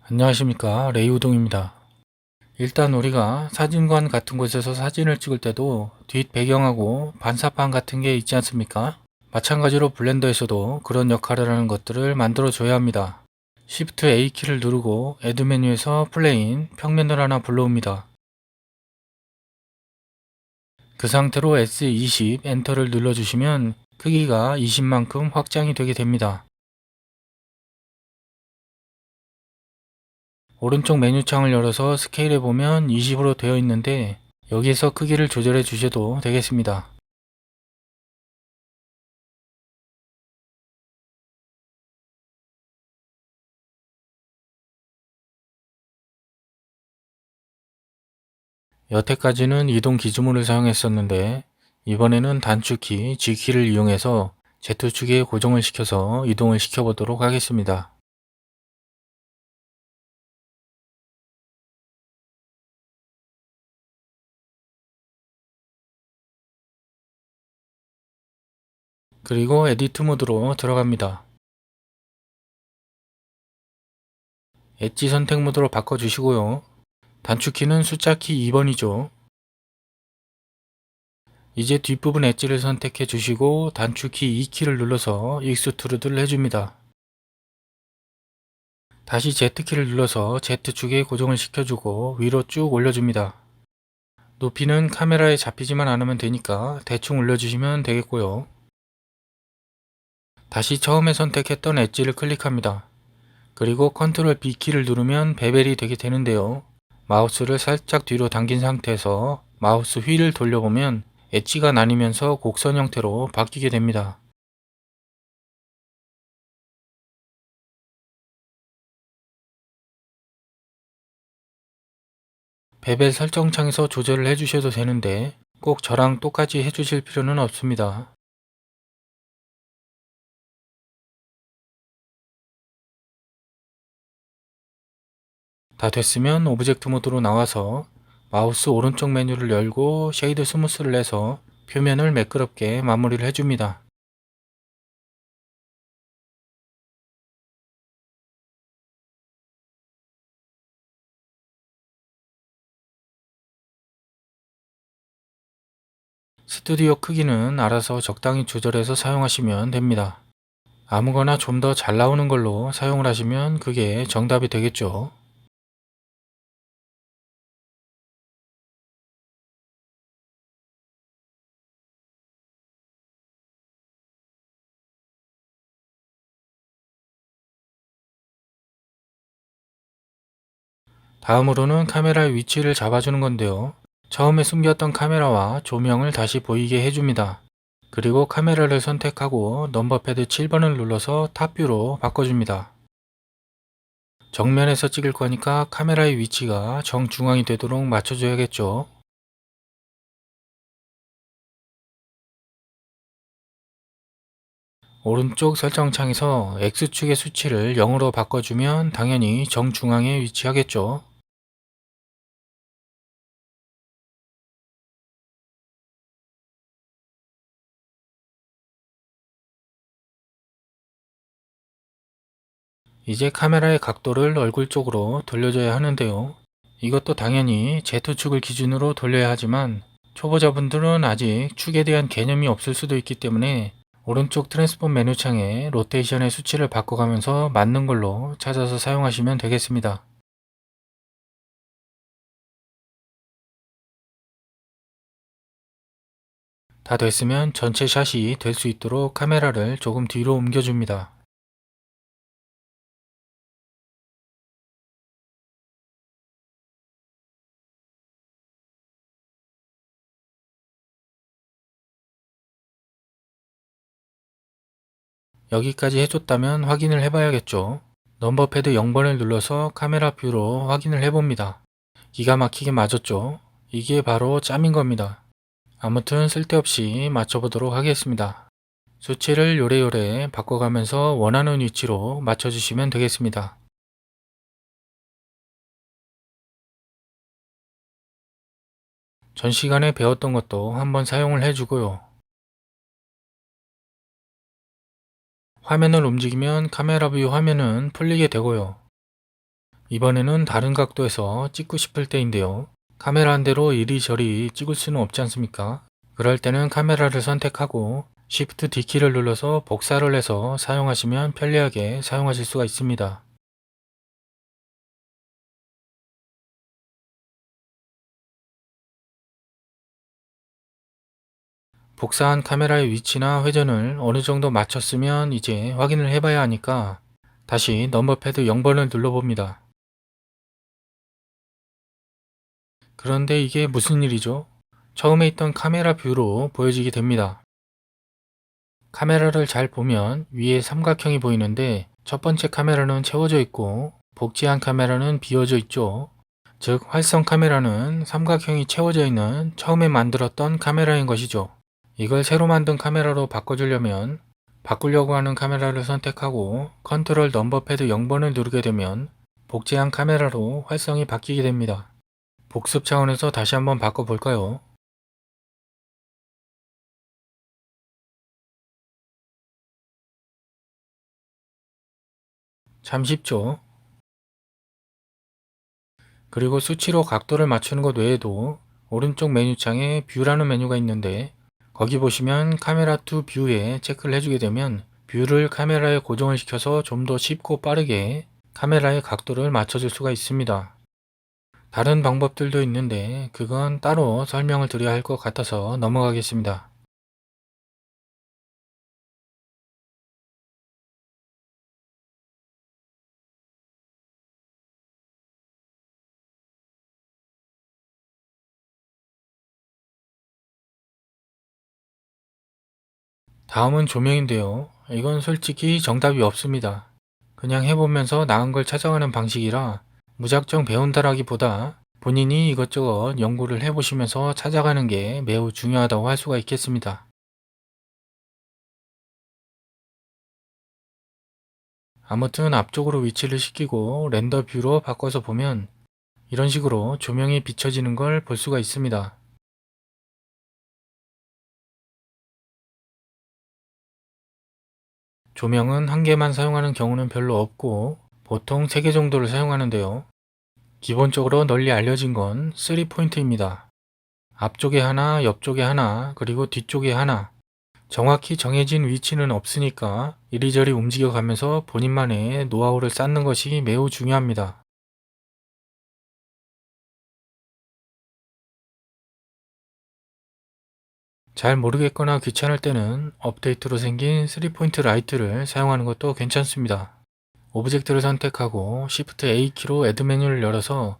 안녕하십니까, 레이우동입니다. 일단 우리가 사진관 같은 곳에서 사진을 찍을 때도 뒷 배경하고 반사판 같은 게 있지 않습니까? 마찬가지로 블렌더에서도 그런 역할을 하는 것들을 만들어 줘야 합니다. Shift A키를 누르고 애드 메뉴에서 플레인, 평면을 하나 불러옵니다. 그 상태로 S20 엔터를 눌러주시면 크기가 20만큼 확장이 되게 됩니다. 오른쪽 메뉴창을 열어서 스케일해 보면 20으로 되어 있는데 여기에서 크기를 조절해 주셔도 되겠습니다. 여태까지는 이동 기준물을 사용했었는데 이번에는 단축키 G키를 이용해서 Z축에 고정을 시켜서 이동을 시켜보도록 하겠습니다. 그리고 에디트 모드로 들어갑니다. 엣지 선택 모드로 바꿔주시고요. 단축키는 숫자키 2번이죠. 이제 뒷부분 엣지를 선택해 주시고 단축키 2키를 눌러서 익스트루드를 해줍니다. 다시 Z키를 눌러서 Z축에 고정을 시켜주고 위로 쭉 올려줍니다. 높이는 카메라에 잡히지만 않으면 되니까 대충 올려주시면 되겠고요. 다시 처음에 선택했던 엣지를 클릭합니다. 그리고 컨트롤 B키를 누르면 베벨이 되게 되는데요. 마우스를 살짝 뒤로 당긴 상태에서 마우스 휠을 돌려보면 엣지가 나뉘면서 곡선 형태로 바뀌게 됩니다. 베벨 설정창에서 조절을 해주셔도 되는데 꼭 저랑 똑같이 해주실 필요는 없습니다. 다 됐으면 오브젝트 모드로 나와서 마우스 오른쪽 메뉴를 열고 쉐이드 스무스를 해서 표면을 매끄럽게 마무리를 해줍니다. 스튜디오 크기는 알아서 적당히 조절해서 사용하시면 됩니다. 아무거나 좀 더 잘 나오는 걸로 사용을 하시면 그게 정답이 되겠죠. 다음으로는 카메라의 위치를 잡아주는 건데요. 처음에 숨겼던 카메라와 조명을 다시 보이게 해줍니다. 그리고 카메라를 선택하고 넘버 패드 7번을 눌러서 탑뷰로 바꿔줍니다. 정면에서 찍을 거니까 카메라의 위치가 정중앙이 되도록 맞춰줘야겠죠. 오른쪽 설정창에서 X축의 수치를 0으로 바꿔주면 당연히 정중앙에 위치하겠죠. 이제 카메라의 각도를 얼굴 쪽으로 돌려줘야 하는데요. 이것도 당연히 Z축을 기준으로 돌려야 하지만 초보자분들은 아직 축에 대한 개념이 없을 수도 있기 때문에 오른쪽 트랜스폼 메뉴창에 로테이션의 수치를 바꿔가면서 맞는 걸로 찾아서 사용하시면 되겠습니다. 다 됐으면 전체 샷이 될 수 있도록 카메라를 조금 뒤로 옮겨줍니다. 여기까지 해줬다면 확인을 해봐야겠죠. 넘버 패드 0번을 눌러서 카메라 뷰로 확인을 해봅니다. 기가 막히게 맞았죠. 이게 바로 짬인 겁니다. 아무튼 쓸데없이 맞춰보도록 하겠습니다. 수치를 요래요래 바꿔가면서 원하는 위치로 맞춰주시면 되겠습니다. 전 시간에 배웠던 것도 한번 사용을 해주고요. 화면을 움직이면 카메라 뷰 화면은 풀리게 되고요. 이번에는 다른 각도에서 찍고 싶을 때인데요. 카메라 한 대로 이리저리 찍을 수는 없지 않습니까? 그럴 때는 카메라를 선택하고 Shift D키를 눌러서 복사를 해서 사용하시면 편리하게 사용하실 수가 있습니다. 복사한 카메라의 위치나 회전을 어느 정도 맞췄으면 이제 확인을 해봐야 하니까 다시 넘버패드 0번을 눌러봅니다. 그런데 이게 무슨 일이죠? 처음에 있던 카메라 뷰로 보여지게 됩니다. 카메라를 잘 보면 위에 삼각형이 보이는데 첫 번째 카메라는 채워져 있고 복제한 카메라는 비워져 있죠. 즉 활성 카메라는 삼각형이 채워져 있는 처음에 만들었던 카메라인 것이죠. 이걸 새로 만든 카메라로 바꿔주려면 바꾸려고 하는 카메라를 선택하고 컨트롤 넘버패드 0번을 누르게 되면 복제한 카메라로 활성이 바뀌게 됩니다. 복습 차원에서 다시 한번 바꿔볼까요? 참 쉽죠? 그리고 수치로 각도를 맞추는 것 외에도 오른쪽 메뉴창에 뷰라는 메뉴가 있는데 거기 보시면 카메라 투 뷰에 체크를 해주게 되면 뷰를 카메라에 고정을 시켜서 좀 더 쉽고 빠르게 카메라의 각도를 맞춰줄 수가 있습니다. 다른 방법들도 있는데 그건 따로 설명을 드려야 할 것 같아서 넘어가겠습니다. 다음은 조명인데요. 이건 솔직히 정답이 없습니다. 그냥 해보면서 나은 걸 찾아가는 방식이라 무작정 배운다라기보다 본인이 이것저것 연구를 해보시면서 찾아가는 게 매우 중요하다고 할 수가 있겠습니다. 아무튼 앞쪽으로 위치를 시키고 렌더 뷰로 바꿔서 보면 이런 식으로 조명이 비춰지는 걸 볼 수가 있습니다. 조명은 한 개만 사용하는 경우는 별로 없고 보통 3개 정도를 사용하는데요. 기본적으로 널리 알려진 건 3포인트입니다. 앞쪽에 하나, 옆쪽에 하나, 그리고 뒤쪽에 하나. 정확히 정해진 위치는 없으니까 이리저리 움직여가면서 본인만의 노하우를 쌓는 것이 매우 중요합니다. 잘 모르겠거나 귀찮을 때는 업데이트로 생긴 3포인트 라이트를 사용하는 것도 괜찮습니다. 오브젝트를 선택하고 Shift A키로 애드 메뉴를 열어서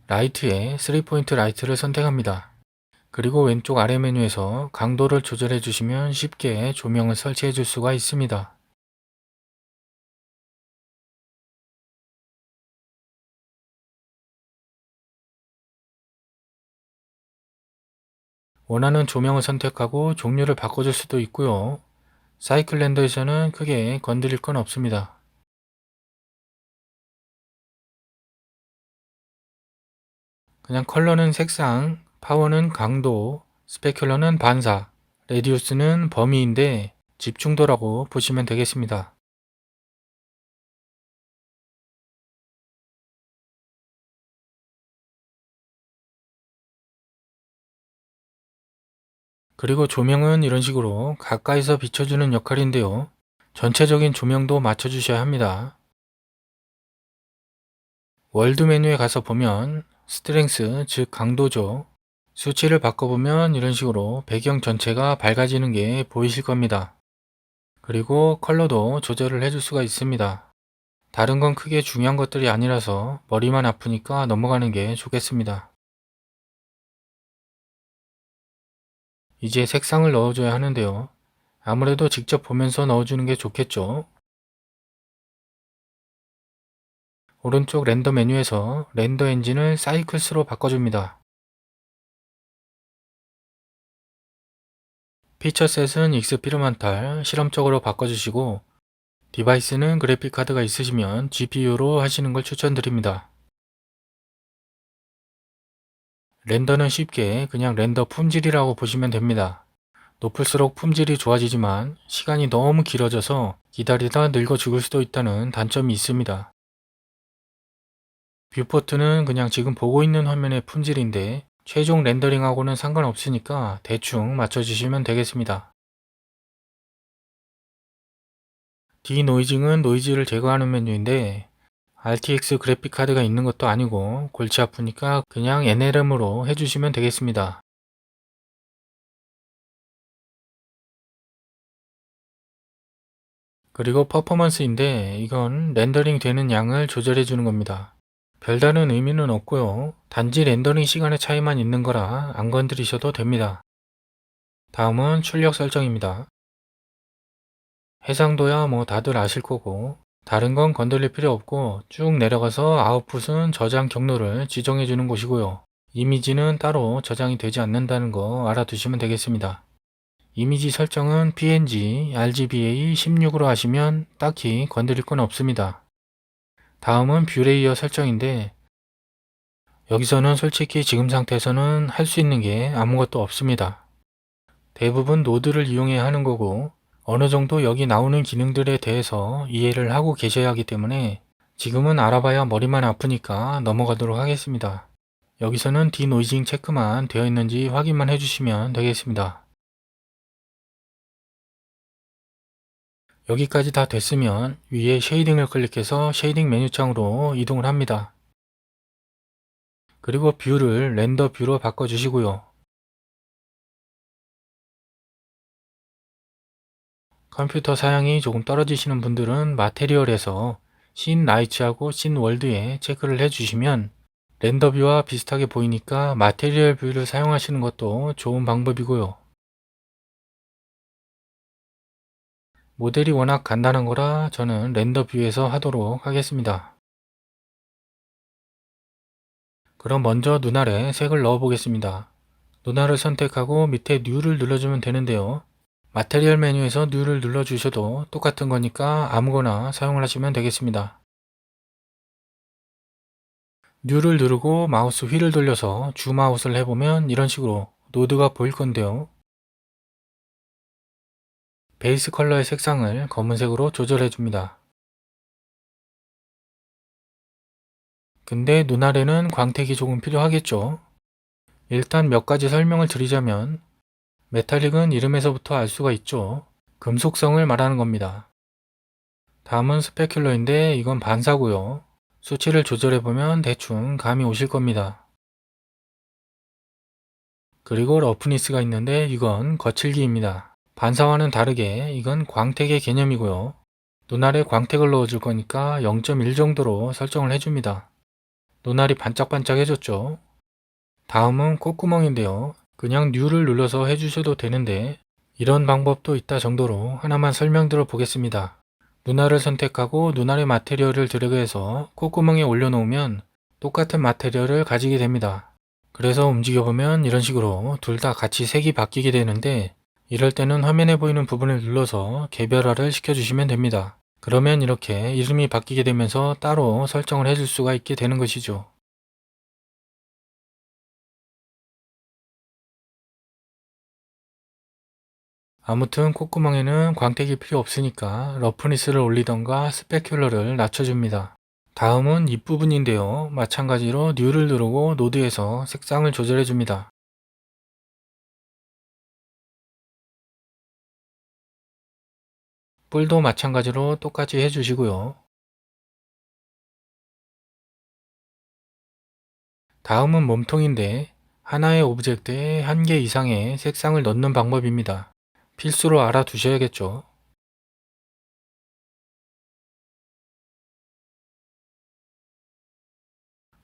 라이트에 3포인트 라이트를 선택합니다. 그리고 왼쪽 아래 메뉴에서 강도를 조절해 주시면 쉽게 조명을 설치해 줄 수가 있습니다. 원하는 조명을 선택하고 종류를 바꿔줄 수도 있고요. 사이클 렌더에서는 크게 건드릴 건 없습니다. 그냥 컬러는 색상, 파워는 강도, 스페큘러는 반사, 레디우스는 범위인데 집중도라고 보시면 되겠습니다. 그리고 조명은 이런 식으로 가까이서 비춰주는 역할인데요. 전체적인 조명도 맞춰주셔야 합니다. 월드 메뉴에 가서 보면 스트렝스, 즉 강도죠. 수치를 바꿔보면 이런 식으로 배경 전체가 밝아지는 게 보이실 겁니다. 그리고 컬러도 조절을 해줄 수가 있습니다. 다른 건 크게 중요한 것들이 아니라서 머리만 아프니까 넘어가는 게 좋겠습니다. 이제 색상을 넣어줘야 하는데요. 아무래도 직접 보면서 넣어주는 게 좋겠죠. 오른쪽 렌더 메뉴에서 렌더 엔진을 사이클스로 바꿔줍니다. 피처셋은 익스피리먼탈, 실험적으로 바꿔주시고 디바이스는 그래픽카드가 있으시면 GPU로 하시는 걸 추천드립니다. 렌더는 쉽게 그냥 렌더 품질이라고 보시면 됩니다. 높을수록 품질이 좋아지지만 시간이 너무 길어져서 기다리다 늙어 죽을 수도 있다는 단점이 있습니다. 뷰포트는 그냥 지금 보고 있는 화면의 품질인데 최종 렌더링하고는 상관없으니까 대충 맞춰주시면 되겠습니다. 디노이징은 노이즈를 제거하는 메뉴인데 RTX 그래픽카드가 있는 것도 아니고 골치 아프니까 그냥 NLM으로 해주시면 되겠습니다. 그리고 퍼포먼스인데 이건 렌더링 되는 양을 조절해 주는 겁니다. 별다른 의미는 없고요. 단지 렌더링 시간의 차이만 있는 거라 안 건드리셔도 됩니다. 다음은 출력 설정입니다. 해상도야 뭐 다들 아실 거고 다른 건 건드릴 필요 없고 쭉 내려가서 아웃풋은 저장 경로를 지정해 주는 곳이고요. 이미지는 따로 저장이 되지 않는다는 거 알아두시면 되겠습니다. 이미지 설정은 PNG, RGBA 16으로 하시면 딱히 건드릴 건 없습니다. 다음은 뷰 레이어 설정인데 여기서는 솔직히 지금 상태에서는 할 수 있는 게 아무것도 없습니다. 대부분 노드를 이용해야 하는 거고 어느 정도 여기 나오는 기능들에 대해서 이해를 하고 계셔야 하기 때문에 지금은 알아봐야 머리만 아프니까 넘어가도록 하겠습니다. 여기서는 디노이징 체크만 되어 있는지 확인만 해주시면 되겠습니다. 여기까지 다 됐으면 위에 쉐이딩을 클릭해서 쉐이딩 메뉴창으로 이동을 합니다. 그리고 뷰를 렌더 뷰로 바꿔주시고요. 컴퓨터 사양이 조금 떨어지시는 분들은 마테리얼에서 씬 라이츠하고 씬 월드에 체크를 해주시면 렌더 뷰와 비슷하게 보이니까 마테리얼 뷰를 사용하시는 것도 좋은 방법이고요. 모델이 워낙 간단한 거라 저는 렌더 뷰에서 하도록 하겠습니다. 그럼 먼저 눈알에 색을 넣어 보겠습니다. 눈알을 선택하고 밑에 뉴를 눌러주면 되는데요. 마테리얼 메뉴에서 뉴를 눌러주셔도 똑같은 거니까 아무거나 사용을 하시면 되겠습니다. 뉴를 누르고 마우스 휠을 돌려서 줌아웃을 해보면 이런 식으로 노드가 보일 건데요. 베이스 컬러의 색상을 검은색으로 조절해 줍니다. 근데 눈알에는 광택이 조금 필요하겠죠. 일단 몇 가지 설명을 드리자면 메탈릭은 이름에서부터 알 수가 있죠. 금속성을 말하는 겁니다. 다음은 스페큘러인데 이건 반사고요. 수치를 조절해보면 대충 감이 오실 겁니다. 그리고 러프니스가 있는데 이건 거칠기입니다. 반사와는 다르게 이건 광택의 개념이고요. 눈알에 광택을 넣어줄 거니까 0.1 정도로 설정을 해줍니다. 눈알이 반짝반짝해졌죠. 다음은 콧구멍인데요. 그냥 뉴를 눌러서 해주셔도 되는데 이런 방법도 있다 정도로 하나만 설명드려 보겠습니다. 눈알을 선택하고 눈알의 마테리얼을 드래그해서 콧구멍에 올려놓으면 똑같은 마테리얼을 가지게 됩니다. 그래서 움직여보면 이런 식으로 둘 다 같이 색이 바뀌게 되는데 이럴 때는 화면에 보이는 부분을 눌러서 개별화를 시켜주시면 됩니다. 그러면 이렇게 이름이 바뀌게 되면서 따로 설정을 해줄 수가 있게 되는 것이죠. 아무튼 콧구멍에는 광택이 필요 없으니까 러프니스를 올리던가 스페큘러를 낮춰줍니다. 다음은 입부분인데요. 마찬가지로 뉴를 누르고 노드에서 색상을 조절해줍니다. 뿔도 마찬가지로 똑같이 해주시고요. 다음은 몸통인데 하나의 오브젝트에 한 개 이상의 색상을 넣는 방법입니다. 필수로 알아두셔야겠죠.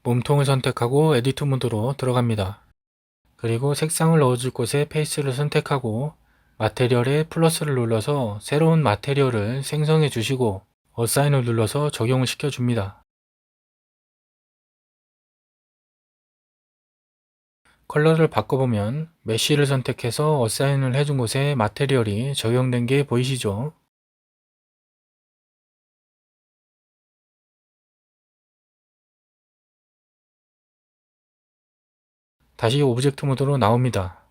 몸통을 선택하고 에디트 모드로 들어갑니다. 그리고 색상을 넣어줄 곳에 페이스를 선택하고 마테리얼에 플러스를 눌러서 새로운 마테리얼을 생성해 주시고 어사인을 눌러서 적용을 시켜 줍니다. 컬러를 바꿔보면 메쉬를 선택해서 어사인을 해준 곳에 마테리얼이 적용된 게 보이시죠? 다시 오브젝트 모드로 나옵니다.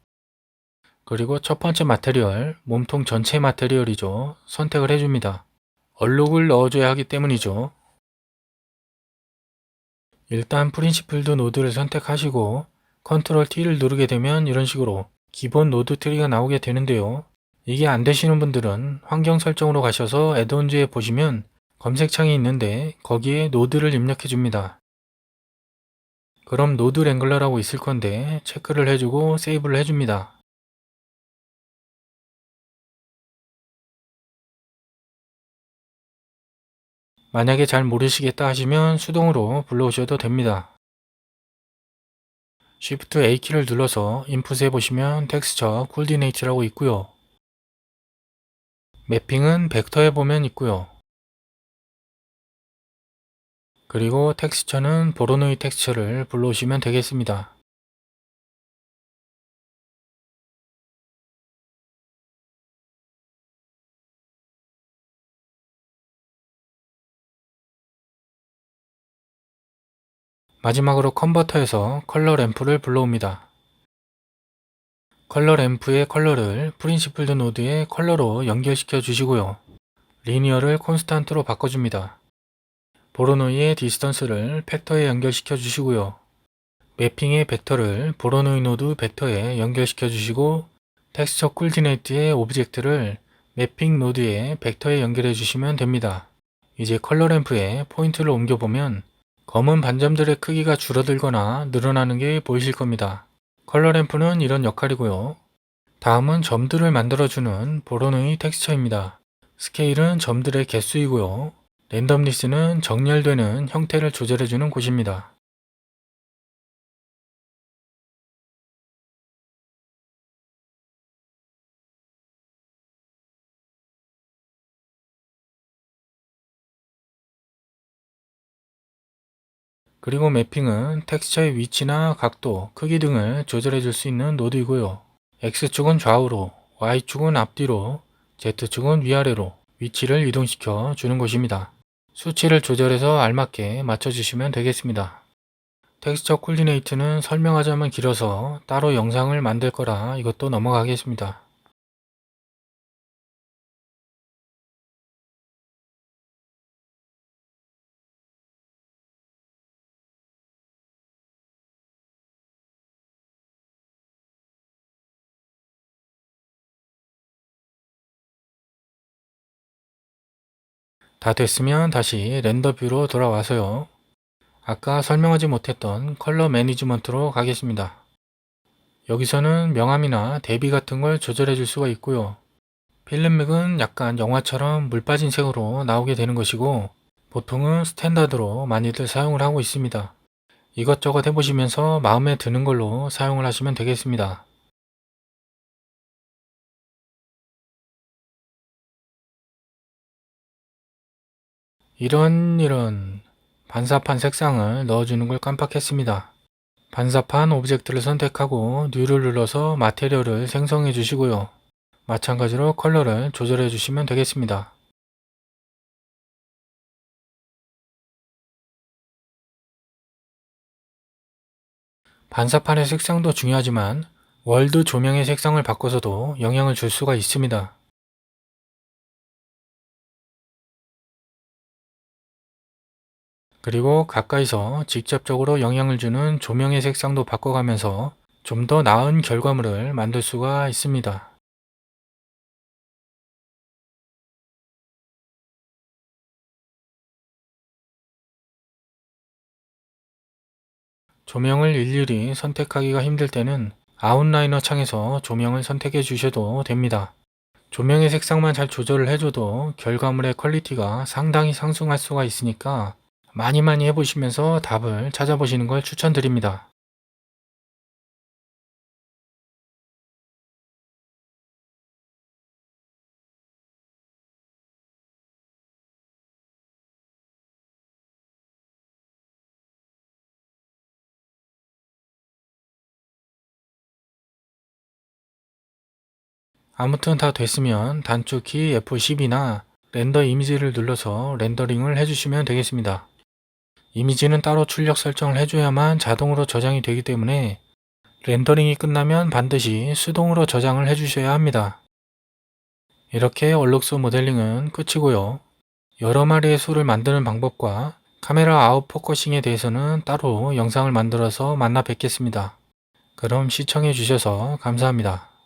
그리고 첫 번째 마테리얼, 몸통 전체 마테리얼이죠. 선택을 해줍니다. 얼룩을 넣어줘야 하기 때문이죠. 일단 프린시플드 노드를 선택하시고 컨트롤 T를 누르게 되면 이런 식으로 기본 노드 트리가 나오게 되는데요. 이게 안 되시는 분들은 환경 설정으로 가셔서 애드온즈에 보시면 검색창이 있는데 거기에 노드를 입력해 줍니다. 그럼 노드 랭글러라고 있을 건데 체크를 해주고 세이브를 해줍니다. 만약에 잘 모르시겠다 하시면 수동으로 불러오셔도 됩니다. Shift A키를 눌러서 인풋에 보시면 텍스처 코디네이트라고 있고요. 매핑은 벡터에 보면 있고요. 그리고 텍스처는 보로노이 텍스처를 불러오시면 되겠습니다. 마지막으로 컨버터에서 컬러 램프를 불러옵니다. 컬러 램프의 컬러를 프린시플드 노드의 컬러로 연결시켜 주시고요. 리니어를 콘스탄트로 바꿔줍니다. 보로노이의 디스턴스를 팩터에 연결시켜 주시고요. 매핑의 벡터를 보로노이 노드 벡터에 연결시켜 주시고 텍스처 코디네이트의 오브젝트를 매핑 노드의 벡터에 연결해 주시면 됩니다. 이제 컬러 램프에 포인트를 옮겨보면 검은 반점들의 크기가 줄어들거나 늘어나는 게 보이실 겁니다. 컬러 램프는 이런 역할이고요. 다음은 점들을 만들어주는 보로노이 텍스처입니다. 스케일은 점들의 개수이고요. 랜덤리스는 정렬되는 형태를 조절해주는 곳입니다. 그리고 매핑은 텍스처의 위치나 각도, 크기 등을 조절해 줄 수 있는 노드이고요. X축은 좌우로, Y축은 앞뒤로, Z축은 위아래로 위치를 이동시켜 주는 것입니다. 수치를 조절해서 알맞게 맞춰주시면 되겠습니다. 텍스처 코디네이트는 설명하자면 길어서 따로 영상을 만들 거라 이것도 넘어가겠습니다. 다 됐으면 다시 렌더 뷰로 돌아와서요. 아까 설명하지 못했던 컬러 매니지먼트로 가겠습니다. 여기서는 명암이나 대비 같은 걸 조절해 줄 수가 있고요. 필름맥은 약간 영화처럼 물 빠진 색으로 나오게 되는 것이고 보통은 스탠다드로 많이들 사용을 하고 있습니다. 이것저것 해보시면서 마음에 드는 걸로 사용을 하시면 되겠습니다. 이런 반사판 색상을 넣어주는 걸 깜빡했습니다. 반사판 오브젝트를 선택하고 뉴를 눌러서 마테리얼을 생성해 주시고요. 마찬가지로 컬러를 조절해 주시면 되겠습니다. 반사판의 색상도 중요하지만 월드 조명의 색상을 바꿔서도 영향을 줄 수가 있습니다. 그리고 가까이서 직접적으로 영향을 주는 조명의 색상도 바꿔가면서 좀 더 나은 결과물을 만들 수가 있습니다. 조명을 일일이 선택하기가 힘들 때는 아웃라이너 창에서 조명을 선택해 주셔도 됩니다. 조명의 색상만 잘 조절을 해줘도 결과물의 퀄리티가 상당히 상승할 수가 있으니까 많이 해보시면서 답을 찾아보시는 걸 추천드립니다. 아무튼 다 됐으면 단축키 F10이나 렌더 이미지를 눌러서 렌더링을 해주시면 되겠습니다. 이미지는 따로 출력 설정을 해줘야만 자동으로 저장이 되기 때문에 렌더링이 끝나면 반드시 수동으로 저장을 해주셔야 합니다. 이렇게 얼룩소 모델링은 끝이고요. 여러 마리의 소를 만드는 방법과 카메라 아웃포커싱에 대해서는 따로 영상을 만들어서 만나 뵙겠습니다. 그럼 시청해 주셔서 감사합니다.